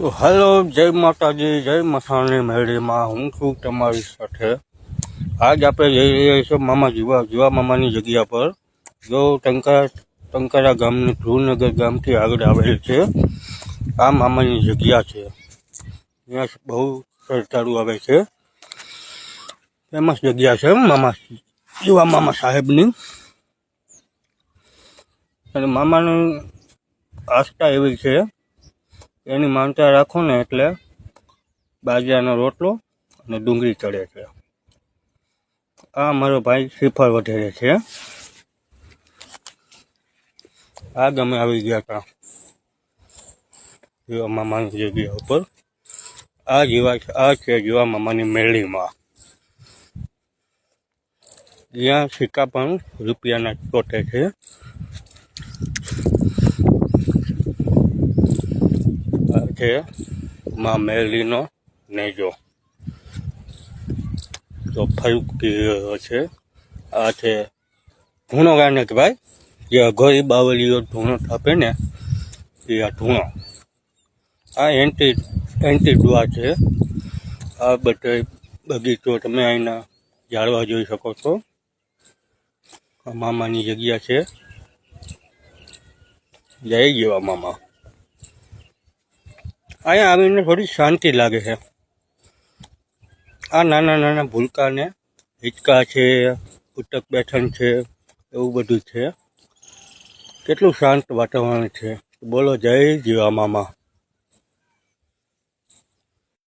તો હેલો, જય માતાજી, જય મસાણી મેળીમાં હું છું તમારી સાથે. આજ આપણે જઈ રહ્યા છીએ મામા જીવા મામાની જગ્યા પર. જો ટંકારા ગામની ધ્રુવનગર ગામથી આગળ આવેલ છે. આ મામાની જગ્યા છે. ત્યાં બહુ શ્રદ્ધાળુ આવે છે. ફેમસ જગ્યા છે મામા જીવા મામા સાહેબની. અને મામાની આસ્થા એવી છે, એની માનતા રાખો ને એટલે બાજરાનો રોટલો અને ડુંગળી ચડે છે. આ મારો ભાઈ શ્રીફળ વધેરે છે. આ ગમે આવી ગયા હતા જીવા મામાની જગ્યા ઉપર. આ છે જીવા મામાની મેળીમાં. જ્યાં સિક્કા પણ રૂપિયાના ચોટે છે. આ છે મા મેળીનો નેજો, તો ફરકી રહ્યો છે. આ છે ધૂણો ગાને કે ભાઈ, જે અઘોરી બાવલીઓ ધૂણો થાપે ને એ આ ધૂણો. આ એન્ટી દ્વાર છે. આ બધો બગીચો તમે અહીંના ઝાડવા જોઈ શકો છો. આ મામાની જગ્યા છે. જય જીવા મામા. અહીંયા આવીને થોડી શાંતિ લાગે છે. આ નાના નાના ભૂલકાને હિંચકા છે, ઉટક બેઠન છે, એવું બધું છે. કેટલું શાંત વાતાવરણ છે. બોલો જય જીવા મામા.